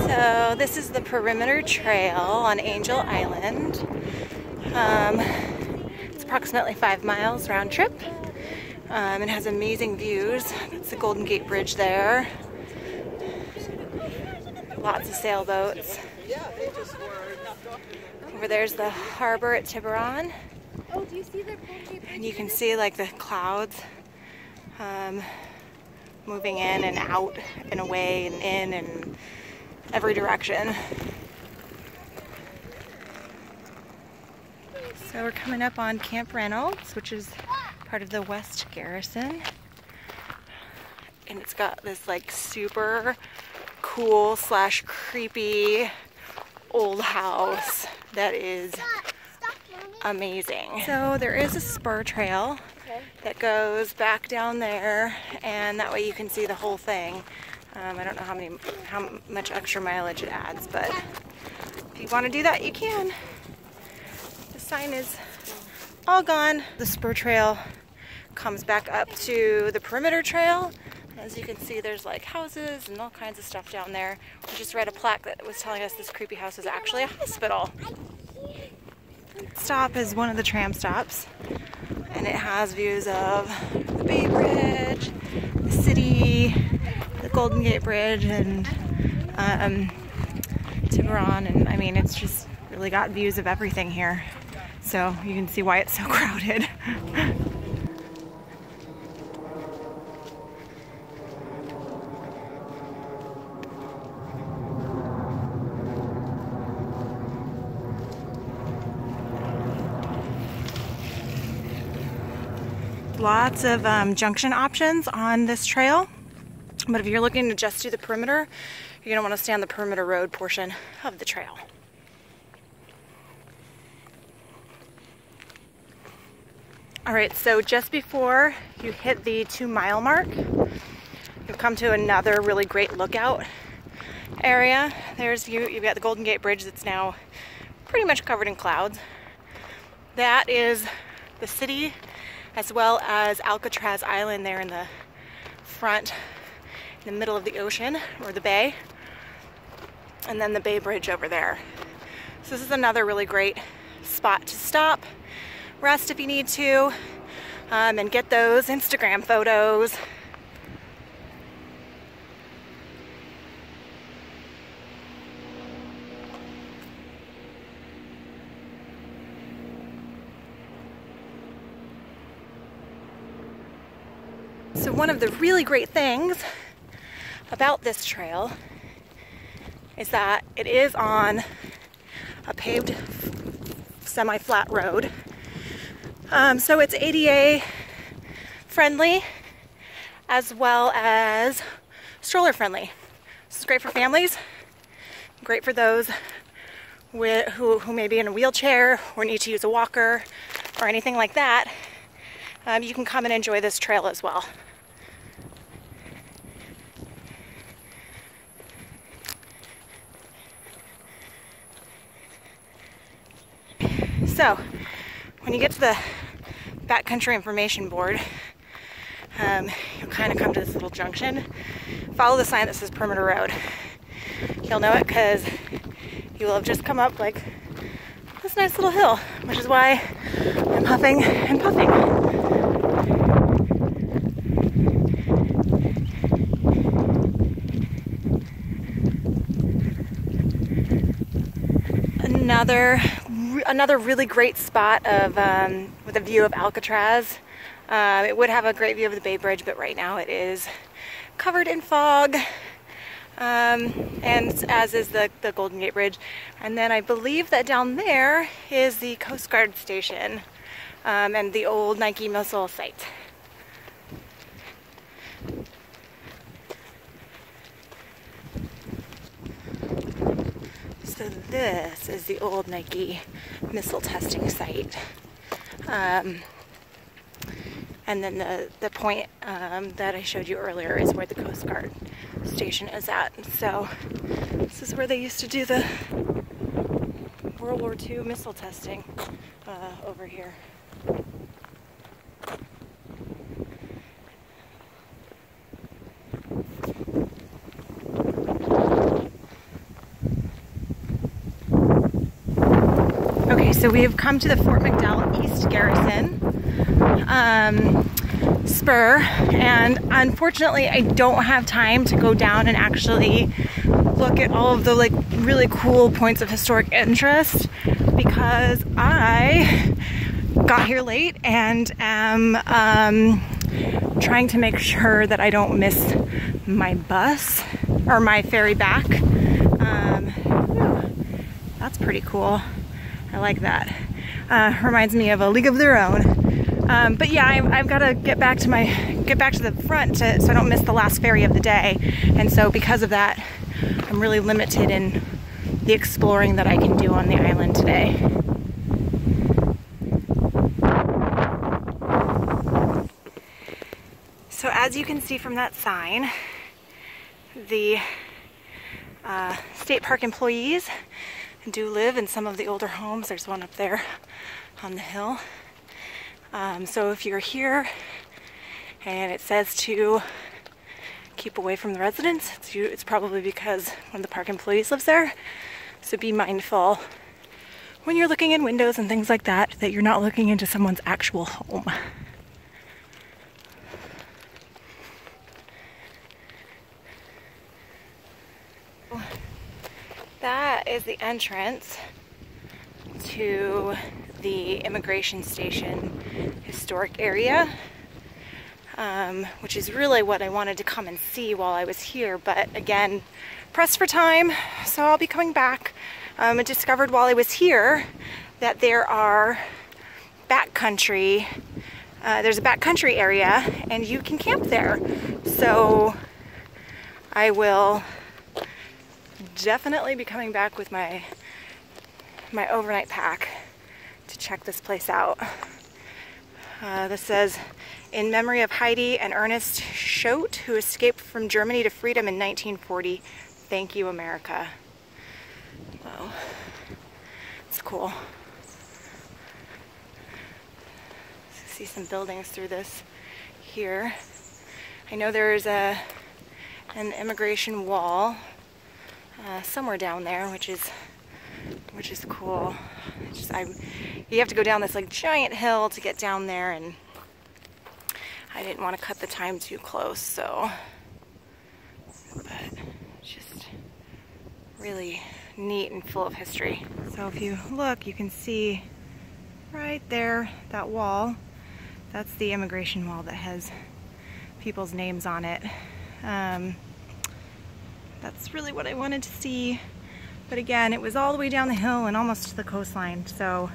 So this is the perimeter trail on Angel Island. It's approximately 5 miles round trip. It has amazing views. That's the Golden Gate Bridge there. Lots of sailboats. Over there's the harbor at Tiburon. Oh, do you see the And you can see like the clouds moving in and out and away and in and every direction. So we're coming up on Camp Reynolds, which is part of the West Garrison. And it's got this like super cool / creepy old house that is amazing. So there is a spur trail that goes back down there, and that way you can see the whole thing. I don't know how much extra mileage it adds, but if you want to do that, you can. The sign is all gone. The spur trail comes back up to the perimeter trail. As you can see, there's like houses and all kinds of stuff down there. We just read a plaque that was telling us this creepy house is actually a hospital. Stop is one of the tram stops, and it has views of the Bay Bridge, the city, the Golden Gate Bridge, and Tiburon, and I mean, it's just really got views of everything here. So you can see why it's so crowded. Lots of junction options on this trail, but if you're looking to just do the perimeter, you're gonna want to stay on the perimeter road portion of the trail. All right, so just before you hit the 2-mile mark, you'll come to another really great lookout area. You've got the Golden Gate Bridge that's now pretty much covered in clouds. That is the city, as well as Alcatraz Island there in the front, in the middle of the ocean, or the bay, and then the Bay Bridge over there. So this is another really great spot to stop, rest if you need to, and get those Instagram photos. So one of the really great things about this trail is that it is on a paved semi-flat road. So it's ADA friendly as well as stroller friendly. This is great for families, great for those who may be in a wheelchair or need to use a walker or anything like that. You can come and enjoy this trail as well. So, when you get to the Backcountry Information Board, you'll kind of come to this little junction. Follow the sign that says Perimeter Road. You'll know it because you will have just come up like this nice little hill, which is why I'm huffing and puffing. Another really great spot with a view of Alcatraz. It would have a great view of the Bay Bridge, but right now it is covered in fog, and as is the Golden Gate Bridge. And then I believe that down there is the Coastguard Station and the old Nike missile site. So this is the old Nike missile testing site. And then the point that I showed you earlier is where the Coastguard Station is at. So this is where they used to do the World War II missile testing over here. so we have come to the Fort McDowell East Garrison spur, and unfortunately I don't have time to go down and actually look at all of the like really cool points of historic interest because I got here late and am trying to make sure that I don't miss my bus or my ferry back. That's pretty cool. I like that. Reminds me of A League of Their Own. But yeah, I've got to get back to the front so I don't miss the last ferry of the day. And so because of that, I'm really limited in the exploring that I can do on the island today. So as you can see from that sign, the state park employees do live in some of the older homes. There's one up there on the hill. So if you're here and it says to keep away from the residents, it's probably because one of the park employees lives there. So be mindful when you're looking in windows and things like that, that you're not looking into someone's actual home. That is the entrance to the immigration station historic area, which is really what I wanted to come and see while I was here, but again, pressed for time, so I'll be coming back. I discovered while I was here that there are backcountry, there's a backcountry area and you can camp there. So I will definitely be coming back with my overnight pack to check this place out. This says, in memory of Heidi and Ernest Schote, who escaped from Germany to freedom in 1940. Thank you, America. Wow, it's cool. See some buildings through this here. I know there's an immigration wall somewhere down there, which is cool. You have to go down this like giant hill to get down there, and I didn't want to cut the time too close, so. But just really neat and full of history. So if you look, you can see right there that wall. That's the immigration wall that has people's names on it. That's really what I wanted to see, but again, it was all the way down the hill and almost to the coastline. So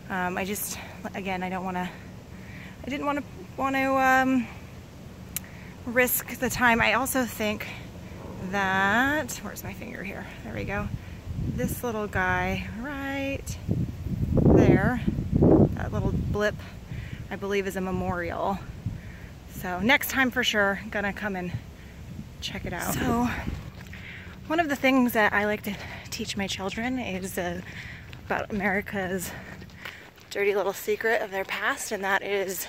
I just, again, I didn't want to risk the time. I also think that, where's my finger here? There we go. This little guy right there, that little blip, I believe is a memorial. So next time for sure, gonna come and check it out. So one of the things that I like to teach my children is about America's dirty little secret of their past, and that is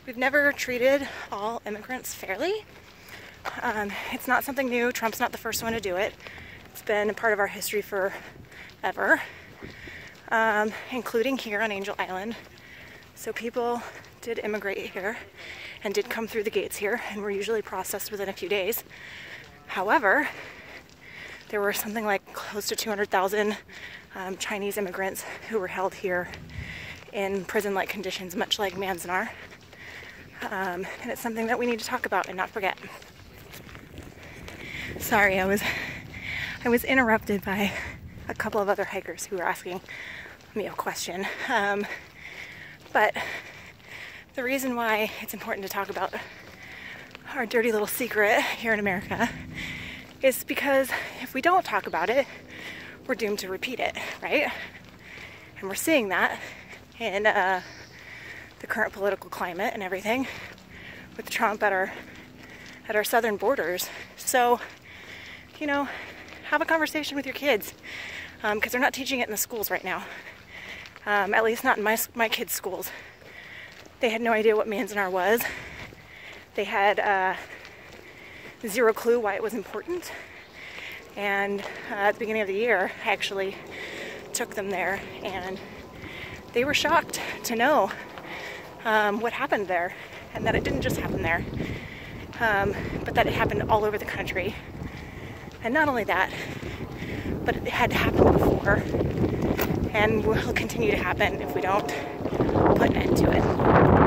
we've never treated all immigrants fairly. It's not something new. Trump's not the first one to do it. It's been a part of our history forever, including here on Angel Island. So people did immigrate here and did come through the gates here and were usually processed within a few days. However, there were something like close to 200,000 Chinese immigrants who were held here in prison-like conditions, much like Manzanar. And it's something that we need to talk about and not forget. Sorry, I was interrupted by a couple of other hikers who were asking me a question. But the reason why it's important to talk about our dirty little secret here in America is because if we don't talk about it, we're doomed to repeat it, right? And we're seeing that in the current political climate and everything with Trump at our southern borders. So, you know, have a conversation with your kids, because they're not teaching it in the schools right now. At least not in my kids' schools. They had no idea what Manzanar was. They had zero clue why it was important. And at the beginning of the year, I actually took them there, and they were shocked to know what happened there, and that it didn't just happen there, but that it happened all over the country. And not only that, but it had happened before and will continue to happen if we don't put an end to it.